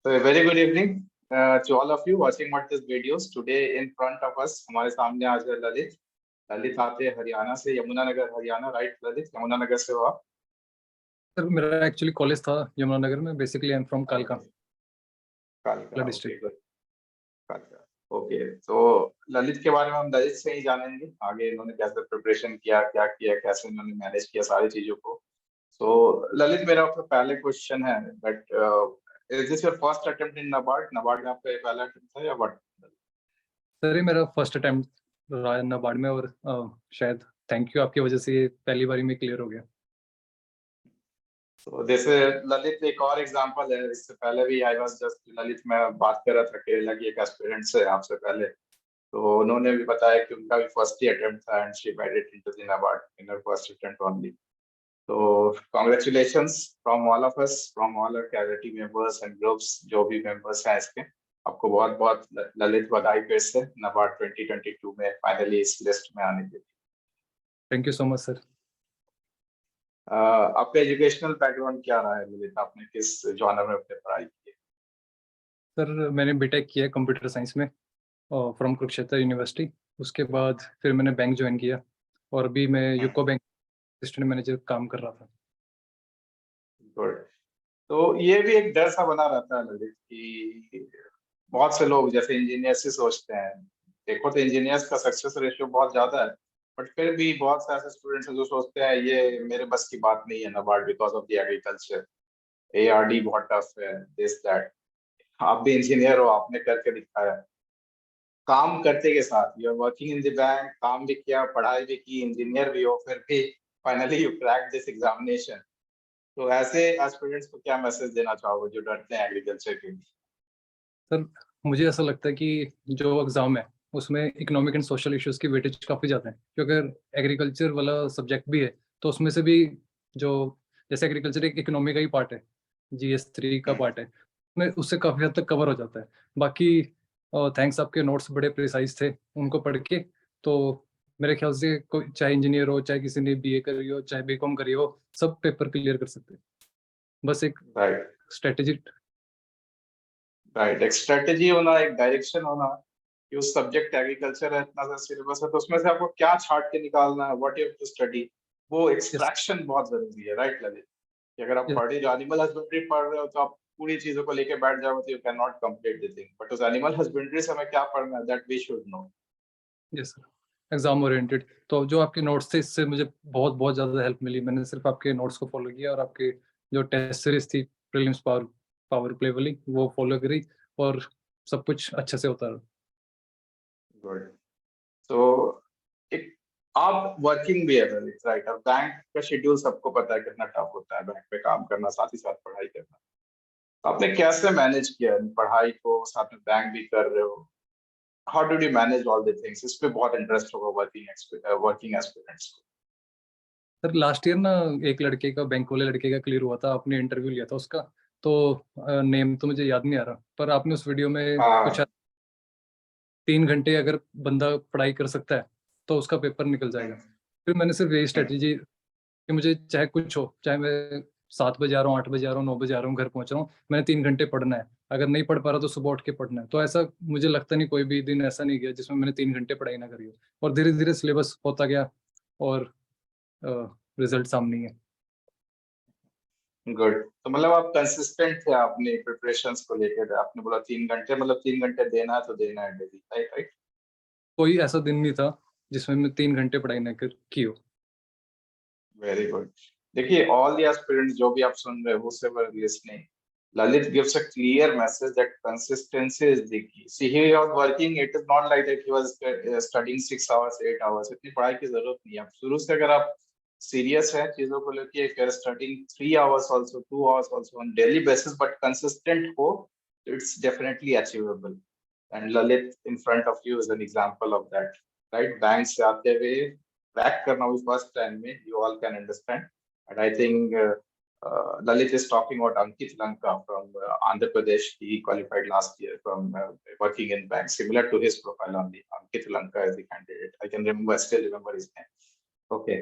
So a very good evening to all of you watching what this videos. Today in front of us हमारे सामने आज है ललित। ललित आते हैं हरियाणा से, यमुनानगर हरियाणा, राइट ललित? यमुनानगर से हो आप? सर मेरा एक्चुअली कॉलेज था यमुनानगर में। बेसिकली आई एम फ्रॉम कालका कालका डिस्ट्रिक्ट। कालका। ओके, तो ललित के बारे में हम ललित से ही जानेंगे आगे इन्होंने कैसे प्रिपरेशन किया, क्या किया, कैसे इन्होंने मैनेज किया सारी चीजों को। तो ललित, मेरा आपका पहले क्वेश्चन है but is this your first attempt in NABARD? NABARD में आपका पहला अटेम्प्ट था या व्हाट? सर ये मेरा फर्स्ट अटेम्प्ट रहा है नाबार्ड में और शायद थैंक यू आपकी वजह से ये पहली बारी में क्लियर हो गया। तो जैसे ललित एक और एग्जांपल है, इससे पहले भी आई वाज जस्ट ललित मैं बात कर रहा था केरला की एक एस्पिरेंट से आपसे पहले, तो उन्होंने भी बताया कि उनका भी फर्स्ट ही अटेम्प्ट था and she made it into the NABARD in her first attempt only. तो congratulations from all of us, from all our charity members and groups, जो भी मेंबर्स हैं इसके, आपको बहुत बहुत ललित बधाई फिर से नाबार्ड 2022 में फाइनली इस लिस्ट में आने के लिए। Thank you so much sir. आपका एजुकेशनल बैकग्राउंड क्या रहा है ललित? आपने किस जॉनर में अपनी पढ़ाई की है? सर मैंने बीटेक किया कंप्यूटर साइंस में फ्रॉम कुरुक्षेत्र यूनिवर्सिटी। उसके बाद फिर मैंने बैंक ज्वाइन किया और अभी मैं यूको बैंक असिस्टेंट मैनेजर काम कर रहा था। गुड। तो ये भी एक डर सा बना रहता है ललित कि बहुत से लोग जैसे इंजीनियर्स से सोचते हैं, देखो तो इंजीनियर्स का सक्सेस रेशियो बहुत ज्यादा है, बट फिर भी बहुत से ऐसे स्टूडेंट्स हैं जो सोचते हैं ये मेरे बस की बात नहीं है NABARD because of the agriculture, ARD बहुत टफ है, दिस दैट। आप भी इंजीनियर हो, आपने करके दिखाया, काम करते के साथ you are working in the bank, काम भी किया, पढ़ाई भी की, इंजीनियर भी हो, फिर भी finally you crack this examination. तो ऐसे एस्पिरेंट्स को क्या मैसेज देना चाहोगे जो डरते हैं एग्रीकल्चर के लिए? सर मुझे ऐसा लगता है कि जो एग्ज़ाम है उसमें इकोनॉमिक एंड सोशल इश्यूज़ की वेटेज काफ़ी ज़्यादा है, क्योंकि अगर एग्रीकल्चर वाला सब्जेक्ट भी है तो उसमें से भी जो जैसे एग्रीकल्चर एक इकोनॉमी का ही पार्ट है, GS3 का पार्ट है, उसमें उससे काफ़ी हद तक कवर हो जाता है। बाकी थैंक्स आपके नोट्स बड़े प्रिसाइज थे, उनको पढ़ के तो मेरे ख्याल से कोई चाहे इंजीनियर हो, चाहे किसी ने BA करी हो, चाहे बीकॉम करी हो, सब पेपर क्लियर कर सकते हैं। बस एक राइट स्ट्रेटेजी। राइट, एक स्ट्रेटेजी होना, एक डायरेक्शन होना कि उस सब्जेक्ट एग्रीकल्चर है, इतना सा सिलेबस है, तो उसमें से आपको क्या छांट के निकालना है, what you have to study, वो एक्सट्रैक्शन बहुत जरूरी है, राइट ललित? कि अगर आप पढ़ जो एनिमल हस्बेंड्री पढ़ रहे हो तो आप पूरी चीजों को लेके बैठ जाओ तो you can not complete the thing, but उस एनिमल हस्बेंड्री से हमें क्या पढ़ना है, that we should know. Yes sir, exam oriented. तो जो आपके नोट्स थे इससे मुझे बहुत बहुत ज़्यादा हेल्प मिली। मैंने सिर्फ आपके नोट्स को फॉलो किया और आपके जो टेस्ट सीरीज थी प्रीलिम्स पावर प्ले वाली वो फॉलो करी और सब कुछ अच्छे से होता रहा। गुड। तो एक आप वर्किंग भी है राइट? और बैंक का शेड्यूल सबको पता है कितना टफ होता है, बैंक पे काम करना साथ ही साथ पढ़ाई करना। तो आपने कैसे मैनेज किया पढ़ाई को, साथ में बैंक भी कर रहे हो? How did you manage all the things? इस पे बहुत इंटरेस्ट होगा वर्किंग एस्पिरेंट्स को। सर लास्ट ईयर ना एक लड़के का, बैंक वाले लड़के का क्लियर हुआ था, आपने इंटरव्यू लिया था उसका, तो नेम तो मुझे याद नहीं आ रहा, पर आपने उस वीडियो में कुछ हाँ 3 घंटे अगर बंदा पढ़ाई कर सकता है तो उसका पेपर निकल जाएगा। फिर मैंने सिर्फ यही स्ट्रेटेजी कि मुझे चाहे कुछ हो, चाहे मैं 7 बजे आ रहा हूँ, 8 बजे आ रहा हूँ, 9 बजे आ रहा हूँ, घर पहुंच रहा हूँ, मैंने 3 घंटे पढ़ना है। अगर नहीं पढ़ पा रहा तो सुबह उठ के पढ़ना है। तो ऐसा मुझे लगता नहीं कोई भी दिन ऐसा नहीं गया जिसमें मैंने 3 घंटे पढ़ाई ना करी हो। और धीरे धीरे सिलेबस होता गया और रिजल्ट सामने ही है। गुड। तो मतलब आप कंसिस्टेंट थे अपने प्रिपरेशंस को लेकर, आपने बोला 3 घंटे, मतलब 3 घंटे देना है तो देना है डेली, राइट राइट? कोई ऐसा दिन नहीं था जिसमें मैं 3 घंटे पढ़ाई ना की हो। Very good. देखिए ऑल द एस्पिरेंट्स जो भी आप सुन रहे हो, whosoever listening, Lalit gives a clear message that consistency is the key. See, he was working. It is not like that he was studying 6 hours, 8 hours. इतनी पढ़ाई की जरूरत नहीं है। आप शुरू से अगर आप सीरियस है चीजों को लेके, if you're studying 3 hours also, 2 hours also on daily basis, but consistent हो, it's definitely achievable. And Lalit in front of you is an example of that, right? Bank से आते हुए क्रैक करना भी फर्स्ट टाइम में, you all can understand. And I think Lalit is talking about Ankit Lanka from Andhra Pradesh. He qualified last year from working in bank, similar to his profile only. Ankit Lanka is the candidate. I can remember, still remember his name. Okay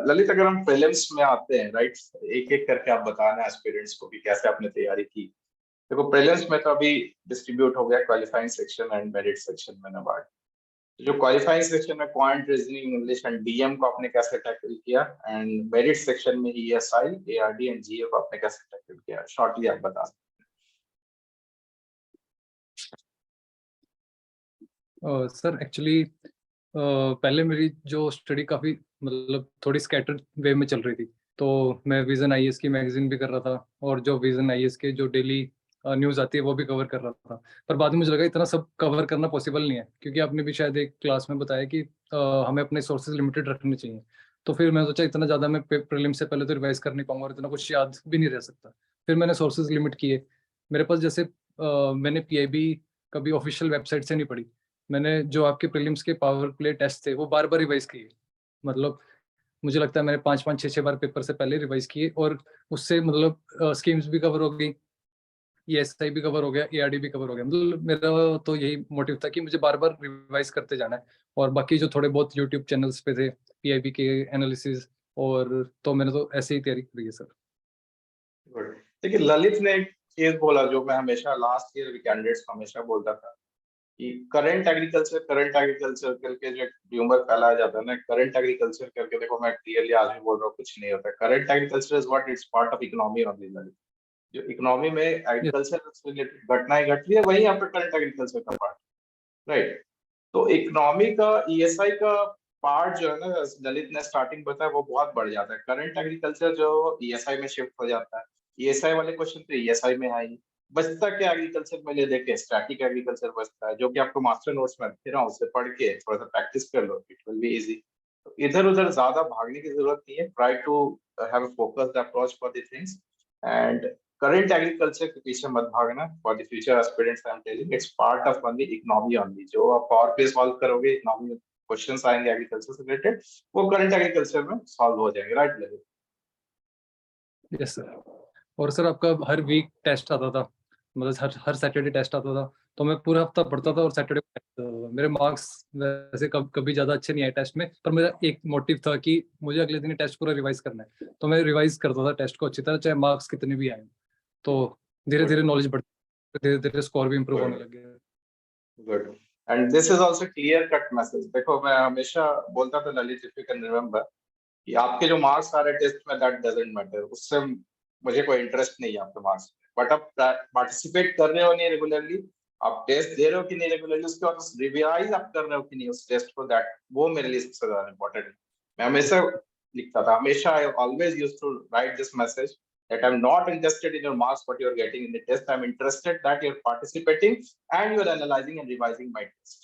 Lalit, अगर हम prelims में आते हैं, right, एक एक करके आप बताना एस्पिरेंट्स को कि कैसे आपने तैयारी की। देखो प्रीलिम्स में तो अभी डिस्ट्रीब्यूट हो गया qualifying section and merit section में नाबार्ड। जो क्वालिफाइंग सेक्शन में quant, reasoning, English and DM को आपने कैसे टैकल किया, एंड मेरिट सेक्शन में ईएसआई, एआरडी एंड जीए को आपने कैसे टैकल किया, शॉर्टली आप बता सकते सर एक्चुअली पहले मेरी जो स्टडी काफ़ी मतलब थोड़ी स्कैटर्ड वे में चल रही थी, तो मैं विजन आईएएस की मैगजीन भी कर रहा था और जो विजन आईएएस के जो डेली न्यूज़ आती है वो भी कवर कर रहा था। पर बाद में मुझे लगा इतना सब कवर करना पॉसिबल नहीं है, क्योंकि आपने भी शायद एक क्लास में बताया कि हमें अपने सोर्सेज लिमिटेड रखने चाहिए। तो फिर मैं सोचा इतना ज़्यादा मैं प्रीलिम्स से पहले तो रिवाइज कर नहीं पाऊंगा और इतना कुछ याद भी नहीं रह सकता। फिर मैंने सोर्सेज लिमिट किए। मेरे पास जैसे मैंने पीआईबी कभी ऑफिशियल वेबसाइट से नहीं पढ़ी। मैंने जो आपके प्रीलिम्स के पावर प्ले टेस्ट थे वो बार-बार रिवाइज़ किए। मतलब मुझे लगता है मैंने 5-5 6-6 बार पेपर से पहले रिवाइज़ किए और उससे मतलब स्कीम्स भी कवर हो गई, ईएसआई भी कवर हो गया, एआरडी भी कवर हो गया। मतलब मेरा तो यही मोटिव था कि मुझे बार-बार रिवाइज़ करते जाना है। और बाकी जो थोड़े बहुत यूट्यूब चैनल्स पे थे, पीआईबी के एनालिसिस, और तो मैंने तो ऐसे ही तैयारी करी है सर। हैं। गुड। देखिए ललित ने एक चीज बोला जो मैं हमेशा लास्ट ईयर कैंडिडेट्स को हमेशा बोलता था कि करंट एग्रीकल्चर करके जो र्यूमर फैलाया जाता है ना, करंट एग्रीकल्चर करके, देखो मैं क्लियरली आज भी बोल रहा हूँ, कुछ नहीं होता। Current agriculture is what, it's part of economy of the. जो इकोनॉमी में यस, एग्रीकल्चर से रिलेटेड घटनाएं घट रही है वही यहाँ पे करंट एग्रीकल्चर का पार्ट, राइट। तो इकोनॉमी का ईएसआई का पार्ट जो है ना, ललित ने स्टार्टिंग बताया, वो बहुत बढ़ जाता है। करंट एग्रीकल्चर जो ईएसआई में शिफ्ट हो जाता है, ईएसआई वाले क्वेश्चन तो ईएसआई में आएंगे। बचता क्या एग्रीकल्चर में ले देखे, स्टैटिक एग्रीकल्चर बचता है, जो कि आपको मास्टर नोट्स में दे रहा हूँ, उसे पढ़ के थोड़ा सा प्रैक्टिस कर लो, इट विल बी इजी। तो इधर उधर ज्यादा भागने की जरूरत नहीं है। Try to have a focused approach for the things, and current agriculture के पीछे मत भागना। For the future aspirants I am telling, it's part of only economy only. जो आप पावर पे सॉल्व करोगे, इकोनॉमी में क्वेश्चंस आएंगे एग्रीकल्चर से रिलेटेड, वो करंट एग्रीकल्चर में सॉल्व हो जाएंगे, राइट लेवल। Yes sir. और सर आपका हर वीक टेस्ट आता था, मतलब हर हर सैटरडे टेस्ट आता था, तो मैं पूरा हफ्ता पढ़ता था और सैटरडे को टेस्ट देता था। मेरे मार्क्स वैसे कभी ज़्यादा अच्छे नहीं आए टेस्ट में, पर मेरा एक मोटिव था कि मुझे अगले दिन टेस्ट पूरा रिवाइज करना है, तो मैं रिवाइज करता था टेस्ट को अच्छी तरह, चाहे मार्क्स कितने भी आए। तो धीरे गुड, धीरे नॉलेज बढ़, धीरे धीरे स्कोर भी इम्प्रूव होने गुड, लग गया। Good. And this is also clear cut message. देखो मैं हमेशा बोलता था Lalit, if you can remember, कि आपके जो मार्क्स आ रहे टेस्ट में, दैट डजंट मैटर, उससे मुझे कोई इंटरेस्ट नहीं है आपके मार्क्स में। बट आप पार्टिसिपेट कर रहे हो नहीं रेगुलरली, आप टेस्ट दे रहे हो कि नहीं रेगुलरली, उसके बाद रिवाइज आप कर रहे हो कि नहीं उस टेस्ट को, दैट वो मेरे लिए सबसे ज्यादा इंपॉर्टेंट है। मैं हमेशा लिखता था, हमेशा I always used to write this message that I'm not interested in your marks, what you're getting in the test. I'm interested that you're participating and you're analyzing and revising my test.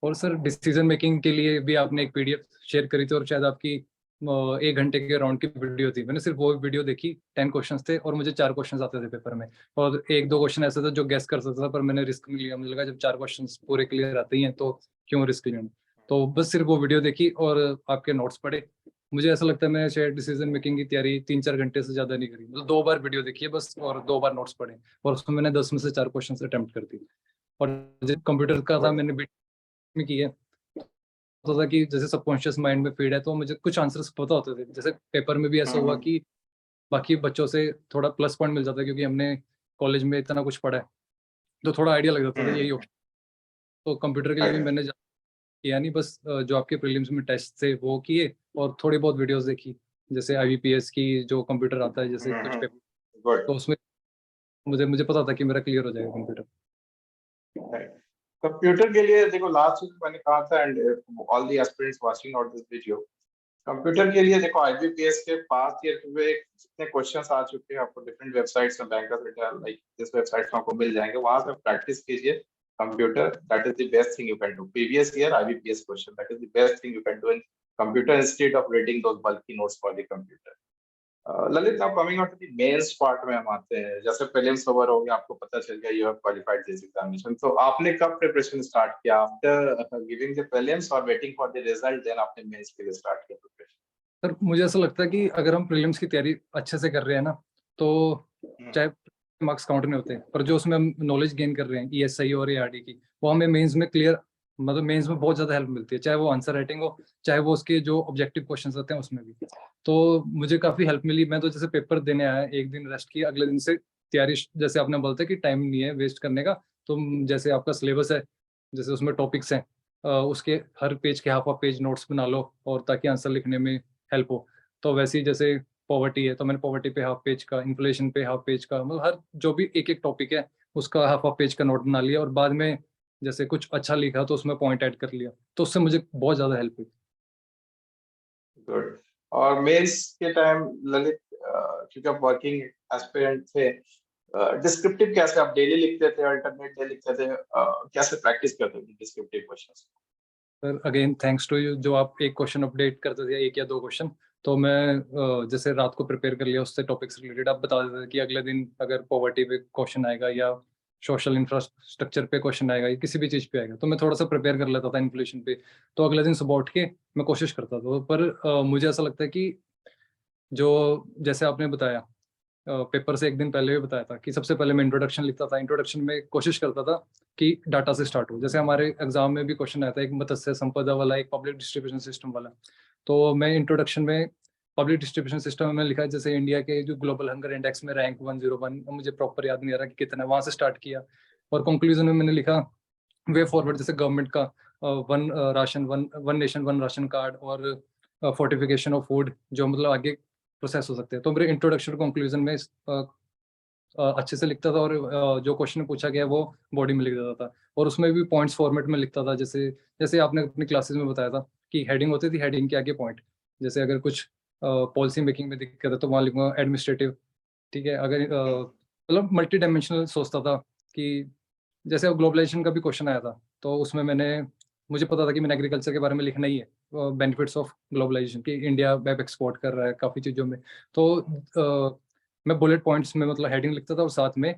और sir decision making के लिए भी आपने एक PDF share करी थी, और शायद आपकी 1 घंटे के राउंड की वीडियो थी। मैंने सिर्फ वो वीडियो देखी, 10 क्वेश्चंस थे और मुझे 4 क्वेश्चंस आते थे पेपर में, और 1-2 क्वेश्चन ऐसे थे जो गेस कर सकता था, पर मैंने रिस्क नहीं लिया। मुझे लगा जब 4 क्वेश्चंस पूरे क्लियर आते ही हैं तो क्यों रिस्क लेना। तो बस सिर्फ वो वीडियो देखी और आपके नोट्स पढ़े। मुझे ऐसा लगता है मैं शायद डिसीजन मेकिंग की तैयारी 3-4 घंटे से ज़्यादा नहीं करी, मतलब 2 बार वीडियो देखी है बस, और 2 बार नोट्स पढ़े, और उसमें मैंने 10 में से 4 क्वेश्चन अटेम्प्ट कर दी। और जब कंप्यूटर का था, Good. मैंने में की है, होता था कि जैसे सबकॉन्शियस माइंड में फीड है, तो मुझे कुछ आंसर्स पता होते थे। जैसे पेपर में भी ऐसा हुआ Mhm. कि बाकी बच्चों से थोड़ा प्लस पॉइंट मिल जाता है, क्योंकि हमने कॉलेज में इतना कुछ पढ़ा है, तो थोड़ा आइडिया लग जाता था यही Mhm. ऑप्शन। तो कंप्यूटर के लिए भी Right. मैंने किया नहीं, बस जो आपके प्रीलिम्स में टेस्ट थे वो किए, और थोड़ी बहुत वीडियोस देखी, जैसे आईबीपीएस की जो कंप्यूटर आता है, जैसे कुछ Mhm. Paper, Good. तो उसमें मुझे पता था कि मेरा क्लियर हो जाएगा कंप्यूटर। Right. कंप्यूटर के लिए देखो, लास्ट वीक मैंने कहा था, and all the aspirants watching out this video, computer के लिए देखो आईबीपीएस के पास्ट ईयर में जितने क्वेश्चंस आ चुके हैं, आपको डिफरेंट वेबसाइट्स में, bankers return like this websites में आपको मिल जाएंगे, वहां से प्रैक्टिस कीजिए computer. That is the best thing you can do. Previous year IBPS question, that is the best thing you can do in computer instead of reading those bulky notes for the computer. Lalit, now coming out to the mains part में हम आते हैं। जैसे prelims over हो गया, आपको पता चल गया you have qualified this examination, तो आपने कब प्रिपरेशन स्टार्ट किया? आफ्टर गिविंग द प्रीलिम्स और waiting for the result, then आपने मेंस के लिए स्टार्ट किया प्रिपरेशन? सर मुझे ऐसा लगता है कि अगर हम प्रीलिम्स की तैयारी अच्छे से कर रहे हैं ना, तो चाहे मार्क्स काउंट नहीं होते, पर जो उसमें हम नॉलेज गेन कर रहे हैं ईएसआई और एआरडी की, वो हमें मेंस में क्लियर, मतलब मेंस में बहुत ज़्यादा हेल्प मिलती है, चाहे वो आंसर राइटिंग हो, चाहे वो उसके जो ऑब्जेक्टिव क्वेश्चंस होते हैं उसमें भी। तो मुझे काफ़ी हेल्प मिली। मैं तो जैसे पेपर देने आया, एक दिन रेस्ट किया, अगले दिन से तैयारी जैसे आपने बोलते कि टाइम नहीं है वेस्ट करने का, तो जैसे आपका सिलेबस है, जैसे उसमें टॉपिक्स हैं, उसके हर पेज के हाफ पेज नोट्स बना लो और ताकि आंसर लिखने में हेल्प हो। तो वैसे ही जैसे पॉवर्टी है तो मैंने पॉवर्टी पे हाफ पेज का, इन्फ्लेशन पे हाफ पेज का, मतलब हर जो भी एक एक टॉपिक है उसका हाफ पेज का नोट बना लिया और बाद में जैसे कुछ अच्छा लिखा तो उसमें पॉइंट ऐड कर लिया, तो उससे मुझे बहुत ज़्यादा हेल्प हुई। गुड। और मेंस के टाइम ललित, क्योंकि आप वर्किंग एस्पिरेंट थे, डिस्क्रिप्टिव कैसे आप डेली लिखते थे, अल्टरनेट डे लिखते थे, कैसे प्रैक्टिस करते थे descriptive questions? Sir again thanks to you, जो आप एक क्वेश्चन अपडेट करते थे, एक या दो क्वेश्चन, तो मैं जैसे रात को प्रिपेयर कर लिया उससे टॉपिक से रिलेटेड, आप बता देते थे कि अगले दिन अगर पॉवर्टी पे क्वेश्चन आएगा या सोशल इंफ्रास्ट्रक्चर पे क्वेश्चन आएगा या किसी भी चीज़ पे आएगा, तो मैं थोड़ा सा प्रिपेयर कर लेता था इन्फ्लेशन पे। तो अगले दिन सुबह उठ के मैं कोशिश करता था, पर मुझे ऐसा लगता है कि जो जैसे आपने बताया, पेपर से एक दिन पहले भी बताया था कि सबसे पहले मैं इंट्रोडक्शन लिखता था। इंट्रोडक्शन में कोशिश करता था कि डाटा से स्टार्ट हो। जैसे हमारे एग्जाम में भी क्वेश्चन आया था, एक मत्स्य संपदा वाला, एक पब्लिक डिस्ट्रीब्यूशन सिस्टम वाला। तो मैं इंट्रोडक्शन में पब्लिक डिस्ट्रीब्यूशन सिस्टम में लिखा है, जैसे इंडिया के जो ग्लोबल हंगर इंडेक्स में रैंक 101, मुझे प्रॉपर याद नहीं आ रहा कि कितना, वहां से स्टार्ट किया। और कंक्लूजन में मैंने लिखा वे फॉरवर्ड, जैसे गवर्नमेंट का one ration, one nation one ration card, और फोर्टिफिकेशन ऑफ फूड, जो मतलब आगे प्रोसेस हो सकते हैं। तो मेरे इंट्रोडक्शन कंक्लूजन में अच्छे से लिखता था, और जो क्वेश्चन पूछा गया वो बॉडी में लिख देता था, और उसमें भी पॉइंट्स फॉर्मेट में लिखता था। जैसे जैसे आपने अपनी क्लासेस में बताया था कि हेडिंग होती थी, हेडिंग के आगे पॉइंट। जैसे अगर कुछ पॉलिसी मेकिंग में दिक्कत है तो वहाँ लिखूंगा एडमिनिस्ट्रेटिव, ठीक है। अगर मतलब मल्टी डायमेंशनल सोचता था कि जैसे अब ग्लोबलाइजेशन का भी क्वेश्चन आया था, तो उसमें मुझे पता था कि मैंने एग्रीकल्चर के बारे में लिखना ही है, बेनिफिट्स ऑफ ग्लोबलाइजेशन, कि इंडिया वेब एक्सपोर्ट कर रहा है काफ़ी चीज़ों में। तो मैं बुलेट पॉइंट्स में मतलब हेडिंग लिखता था, और साथ में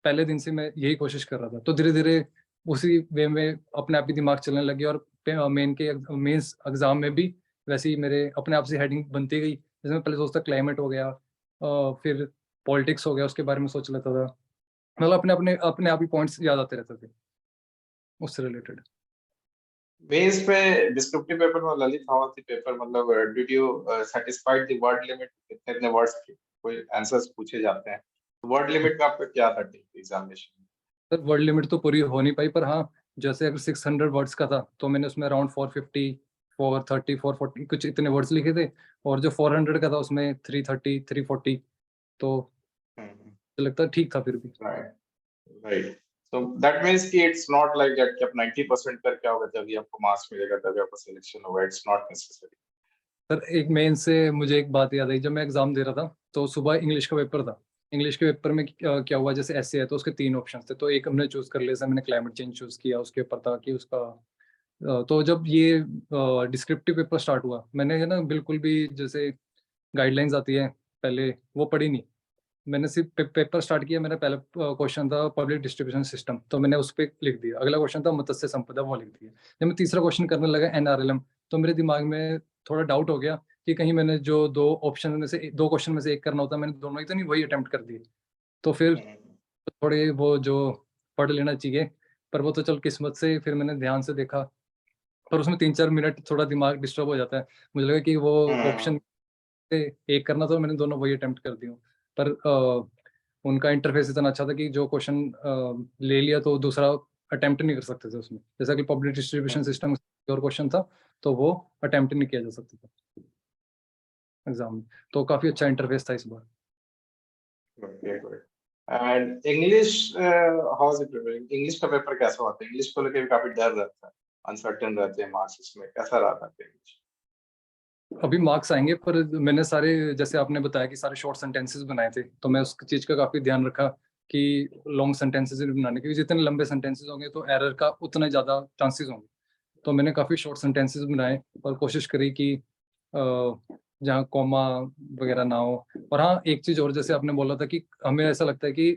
पहले दिन से मैं यही कोशिश कर रहा था। तो धीरे धीरे उसी वे में अपने आप ही दिमाग चलने लगे, और मेंस एग्जाम में भी वैसे ही मेरे अपने आप से हेडिंग बनती गई। जैसे मैं पहले सोचता क्लाइमेट हो गया, फिर पॉलिटिक्स हो गया, उसके बारे में सोच लेता था। मतलब अपने आप ही पॉइंट्स याद आते रहते थे उससे रिलेटेड। मेंस में डिस्क्रिप्टिव पेपर में Lalit, how was the paper? मतलब did you satisfied the word limit? कितने वर्ड्स के कोई आंसर्स पूछे जाते हैं, वर्ड लिमिट में आपका क्या था एग्जामिनेशन में? सर वर्ड लिमिट तो पूरी हो नहीं पाई, पर हाँ, जैसे अगर 600 वर्ड्स का था तो मैंने उसमें अराउंड 450, 430, 440 कुछ इतने वर्ड्स लिखे थे। और जो 400 का था उसमें 330, 340। तो मुझे लगता है ठीक था फिर भी। Right, right. So that means कि इट्स नॉट लाइक दैट कि आप 90% करके आओगे तभी आपको मार्क्स मिलेगा, तभी आपका सिलेक्शन होगा। It's not necessary. सर एक मेन से मुझे एक बात याद आई, जब मैं एग्जाम दे रहा था तो सुबह इंग्लिश का पेपर था। इंग्लिश के पेपर में क्या हुआ, जैसे ऐसे है तो उसके 3 ऑप्शन थे, तो एक हमने चूज कर लिया। जैसे मैंने क्लाइमेट चेंज चूज किया, उसके ऊपर था कि उसका तो जब ये डिस्क्रिप्टिव पेपर स्टार्ट हुआ, मैंने है ना बिल्कुल भी जैसे गाइडलाइंस आती है पहले वो पढ़ी नहीं। मैंने सिर्फ पेपर स्टार्ट किया। मेरा पहला क्वेश्चन था पब्लिक डिस्ट्रीब्यूशन सिस्टम, तो मैंने उस पर लिख दिया। अगला क्वेश्चन था मत्स्य संपदा, वो लिख दिया। जब मैं तीसरा क्वेश्चन करने लगा एनआरएलएम, तो मेरे दिमाग में थोड़ा डाउट हो गया कि कहीं मैंने जो दो ऑप्शन में से दो क्वेश्चन में से एक करना होता, मैंने दोनों ही तो नहीं वही अटेम्प्ट कर दिए। तो फिर थोड़े वो जो पढ़ लेना चाहिए, पर वो तो चल किस्मत से फिर मैंने ध्यान से देखा, पर उसमें 3-4 मिनट थोड़ा दिमाग डिस्टर्ब हो जाता है। मुझे लगा कि वो ऑप्शन से एक करना, तो मैंने दोनों वही अटेम्प्ट कर दी हूँ। पर उनका इंटरफेस इतना अच्छा था कि जो क्वेश्चन ले लिया तो दूसरा अटेम्प्ट नहीं कर सकते थे उसमें। जैसा कि पब्लिक डिस्ट्रीब्यूशन सिस्टम और क्वेश्चन था, तो वो अटेम्प्ट नहीं किया जा सकता था एग्जाम में। तो काफ़ी अच्छा इंटरफेस था इस बार। Okay, good. And English, how is it preparing? English का पेपर कैसा होता है? इंग्लिश को लेकर भी काफी डर रहता है, अनसर्टेन रहते हैं मार्क्स इसमें। कैसा रहा था इंग्लिश? अभी मार्क्स आएंगे, पर मैंने सारे, जैसे आपने बताया कि सारे शॉर्ट सेंटेंसेस बनाए थे, तो मैं उस चीज़ का काफ़ी ध्यान रखा कि लॉन्ग सेंटेंसेस नहीं बनाने, क्योंकि जितने लंबे सेंटेंसेस होंगे तो एरर का उतना ज़्यादा चांसेस होंगे। तो मैंने काफ़ी शॉर्ट सेंटेंसेस बनाए और कोशिश करी कि जहाँ कॉमा वगैरह ना हो। और हाँ, एक चीज़ और, जैसे आपने बोला था कि हमें ऐसा लगता है कि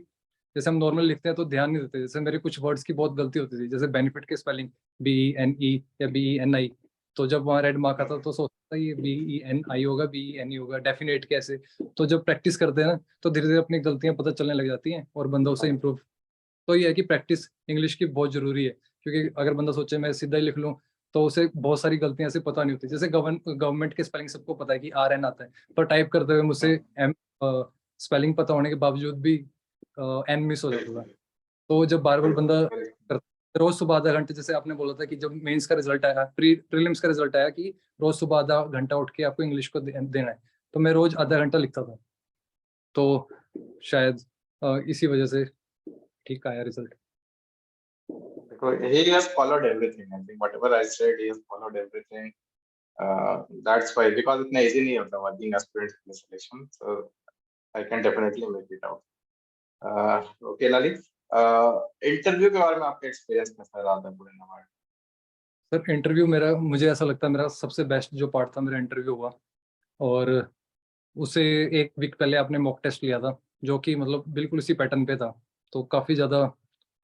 जैसे हम नॉर्मल लिखते हैं तो ध्यान नहीं देते। जैसे मेरे कुछ वर्ड्स की बहुत गलती होती थी, जैसे बेनिफिट के स्पेलिंग BENE या BENI। तो जब वहाँ रेड मार्क आता तो सोचता था ये BENI होगा, BENE होगा, डेफिनेट कैसे। तो जब प्रैक्टिस करते हैं ना, तो धीरे धीरे अपनी गलतियाँ पता चलने लग जाती हैं और बंदा उसे इम्प्रूव। तो ये है कि प्रैक्टिस इंग्लिश की बहुत जरूरी है, क्योंकि अगर बंदा सोचे मैं सीधा ही लिख लूँ तो उसे बहुत सारी गलतियां ऐसे पता नहीं होती। जैसे गवर्नमेंट के स्पेलिंग सबको पता है कि RN आता है, पर टाइप करते हुए मुझसे M स्पेलिंग पता होने के बावजूद भी एन मिस हो जाता था। तो जब बार-बार बंदा रोज़ सुबह आधा घंटे, जैसे आपने बोला था कि जब मेंस का रिजल्ट आया, प्रीलिम्स का रिजल्ट आया कि रोज़ सुबह आधा घंटा उठ के आपको इंग्लिश को देना है, तो मैं रोज़ आधा घंटा लिखता था। तो शायद इसी वजह से ठीक आया result. He has followed everything. I think whatever I said, he has followed everything. That's why, because इतना easy नहीं होता working aspirant के लिए selection, so I can definitely make it out. Okay, Lalit, interview के बारे में आपका एक्सपीरियंस कैसा रहा था पूरे नवाड? सर इंटरव्यू मेरा, मुझे ऐसा लगता है मेरा सबसे बेस्ट जो पार्ट था मेरा इंटरव्यू हुआ, और उससे 1 वीक पहले आपने मॉक टेस्ट लिया था, जो कि मतलब बिल्कुल इसी पैटर्न पे था, तो काफ़ी ज़्यादा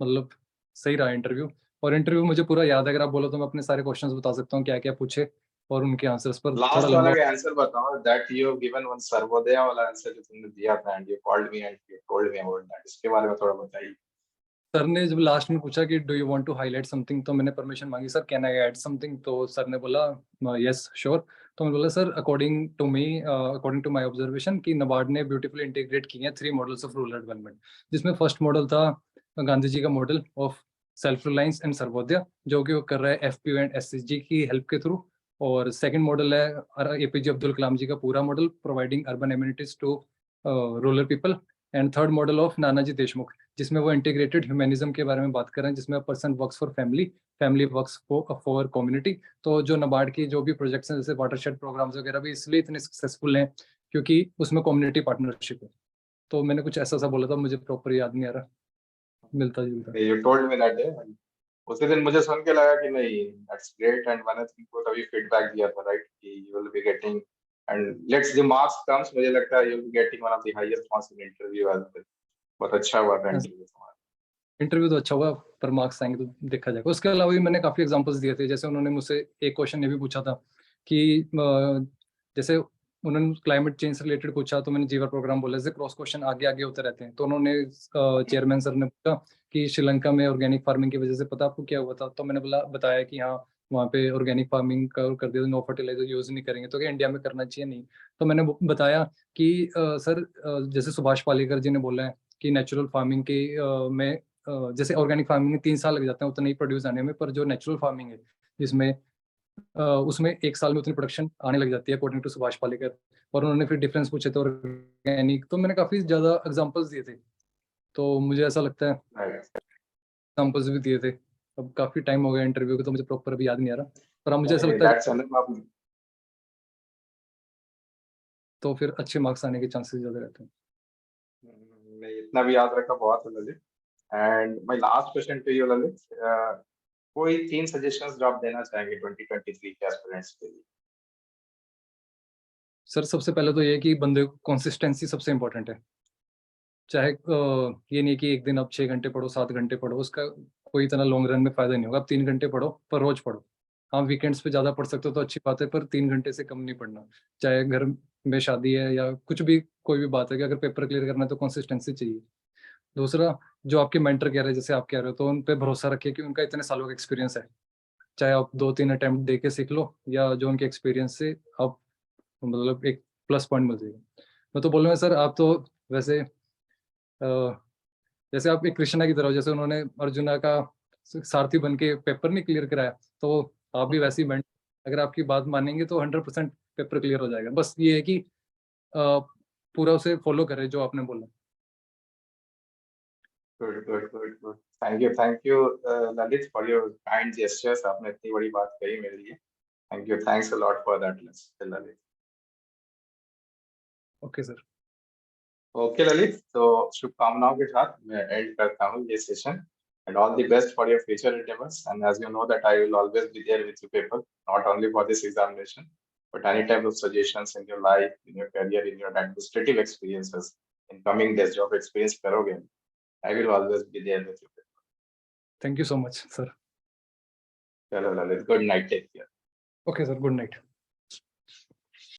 मतलब सही रहा इंटरव्यू। और इंटरव्यू मुझे पूरा याद है, अगर आप बोलो तो मैं अपने सारे क्वेश्चंस बता सकता हूँ, क्या-क्या पूछे और उनके आंसर्स पर थोड़ा लास्ट वाला लंबा। का आंसर बताओ, that you have given one Sarvodaya वाला आंसर जो तुमने दिया था and you called me and you told me about that, इसके बारे में थोड़ा बताइए। सर ने जब लास्ट में पूछा कि do you want to highlight something, तो मैंने परमिशन मांगी, sir can I add something, तो सर ने बोला यस श्योर। तो मैंने बोला sir according to me, according to my observation, कि नाबार्ड ने ब्यूटीफुली इंटीग्रेट किए हैं 3 मॉडल्स ऑफ रूरल डेवलपमेंट, जिसमें फर्स्ट मॉडल था गांधी जी का model of self reliance and Sarvodaya, जो कि वो कर रहा है एफपीओ एंड एसएसजी की हेल्प के थ्रू। और सेकंड मॉडल है एपीजे अब्दुल कलाम जी का पूरा model, providing urban amenities to rural people. And third model of Nanaji Deshmukh, जिसमें वो इंटीग्रेटेड ह्यूमैनिज्म के बारे में बात कर रहे हैं, जिसमें person works for family, family works for community. तो जो नाबार्ड की जो भी प्रोजेक्ट्स हैं, जैसे वाटरशेड प्रोग्राम्स वगैरह, भी इसलिए इतने सक्सेसफुल हैं क्योंकि उसमें कम्युनिटी पार्टनरशिप है। तो मैंने कुछ ऐसा सा बोला था, मुझे प्रॉपर याद नहीं आ रहा, मिलता जुलता। You told me that day. उसी दिन मुझे सुन के लगा कि नहीं, that's great, and मैंने तुमको तभी फीडबैक दिया था, राइट, कि you will be getting, and let's the marks comes, मुझे लगता है you will be getting one of the highest marks in interview as well. बहुत अच्छा हुआ था इंटरव्यू तुम्हारा। इंटरव्यू तो अच्छा हुआ, पर मार्क्स आएंगे तो देखा जाएगा। उसके अलावा भी मैंने काफ़ी एग्जांपल्स दिए थे, जैसे उन्होंने मुझसे एक क्वेश्चन ये भी पूछा था कि जैसे उन्होंने क्लाइमेट चेंज से रिलेटेड पूछा, तो मैंने जीवा प्रोग्राम बोला, जैसे क्रॉस क्वेश्चन आगे आगे होते रहते हैं। तो उन्होंने चेयरमैन सर ने पूछा कि श्रीलंका में ऑर्गेनिक फार्मिंग की वजह से पता आपको क्या हुआ था, तो मैंने बताया कि हाँ, वहाँ पे ऑर्गेनिक फार्मिंग कर दिया, नो फर्टिलाइजर यूज नहीं करेंगे, तो क्या इंडिया में करना चाहिए? नहीं। तो मैंने बताया कि सर जैसे सुभाष पालेकर जी ने बोला है कि नेचुरल फार्मिंग के में जैसे ऑर्गेनिक फार्मिंग में 3 साल लग जाते हैं उतना ही प्रोड्यूस आने में, पर जो नेचुरल फार्मिंग है जिसमें उसमें 1 साल में उतनी प्रोडक्शन आने लग जाती है, अकॉर्डिंग टू सुभाष पालेकर। और उन्होंने फिर डिफरेंस पूछे थे ऑर्गेनिक, तो मैंने काफ़ी ज़्यादा एग्जांपल्स दिए थे। तो मुझे ऐसा लगता है एग्जांपल्स भी दिए थे। अब काफ़ी टाइम हो गया इंटरव्यू को, तो मुझे प्रॉपर अभी याद नहीं आ रहा, पर अब मुझे ऐसा लगता है That's enough. तो फिर अच्छे मार्क्स आने के चांसेस ज़्यादा रहते हैं। नहीं, इतना भी याद रखा बहुत है Lalit. And my last question to you Lalit, कोई 3 सजेशंस जो आप देना चाहेंगे 2023 के एस्पिरेंट्स के लिए? सर सबसे पहले तो ये है कि बंदे को कंसिस्टेंसी सबसे इम्पोर्टेंट है। चाहे ये नहीं कि एक दिन आप 6 घंटे पढ़ो, 7 घंटे पढ़ो, उसका कोई इतना लॉन्ग रन में फ़ायदा नहीं होगा। आप 3 घंटे पढ़ो, पर रोज़ पढ़ो। हाँ, वीकेंड्स पे ज़्यादा पढ़ सकते हो तो अच्छी बात है, पर 3 घंटे से कम नहीं पढ़ना। चाहे घर में शादी है या कुछ भी, कोई भी बात है कि अगर पेपर क्लियर करना है तो कंसिस्टेंसी चाहिए। दूसरा, जो आपके मेंटर कह रहे हैं, जैसे आप कह रहे हो, तो उन पे भरोसा रखिए कि उनका इतने सालों का एक्सपीरियंस है। चाहे आप 2-3 अटेम्प्ट दे के सीख लो, या जो उनके एक्सपीरियंस से आप मतलब एक प्लस पॉइंट मिल जाएगा। मैं तो बोलूँगा सर, आप तो वैसे जैसे आप एक कृष्णा की तरह हो, जैसे उन्होंने अर्जुना का सारथी बन के पेपर नहीं क्लियर कराया, तो आप भी वैसे ही बन, अगर आपकी बात मानेंगे तो 100% पेपर क्लियर हो जाएगा। बस ये है कि पूरा उसे फॉलो करें जो आपने बोला। Good. Thank you Lalit for your kind gestures, आपने इतनी बड़ी बात कही मेरे लिए। Thank you, thanks a lot for that Lalit. Okay sir. Okay Lalit, तो शुभकामनाओं के साथ मैं एंड करता हूँ ये session, and all the best for your future endeavors, and as you know that I will always be there with you people, not only for this examination but any type of suggestions in your life, in your career, in your administrative experiences, in coming days job experience करोगे, I will always be there with you people. Thank you so much sir. चलो Lalit, good night, take care. Okay sir, good night.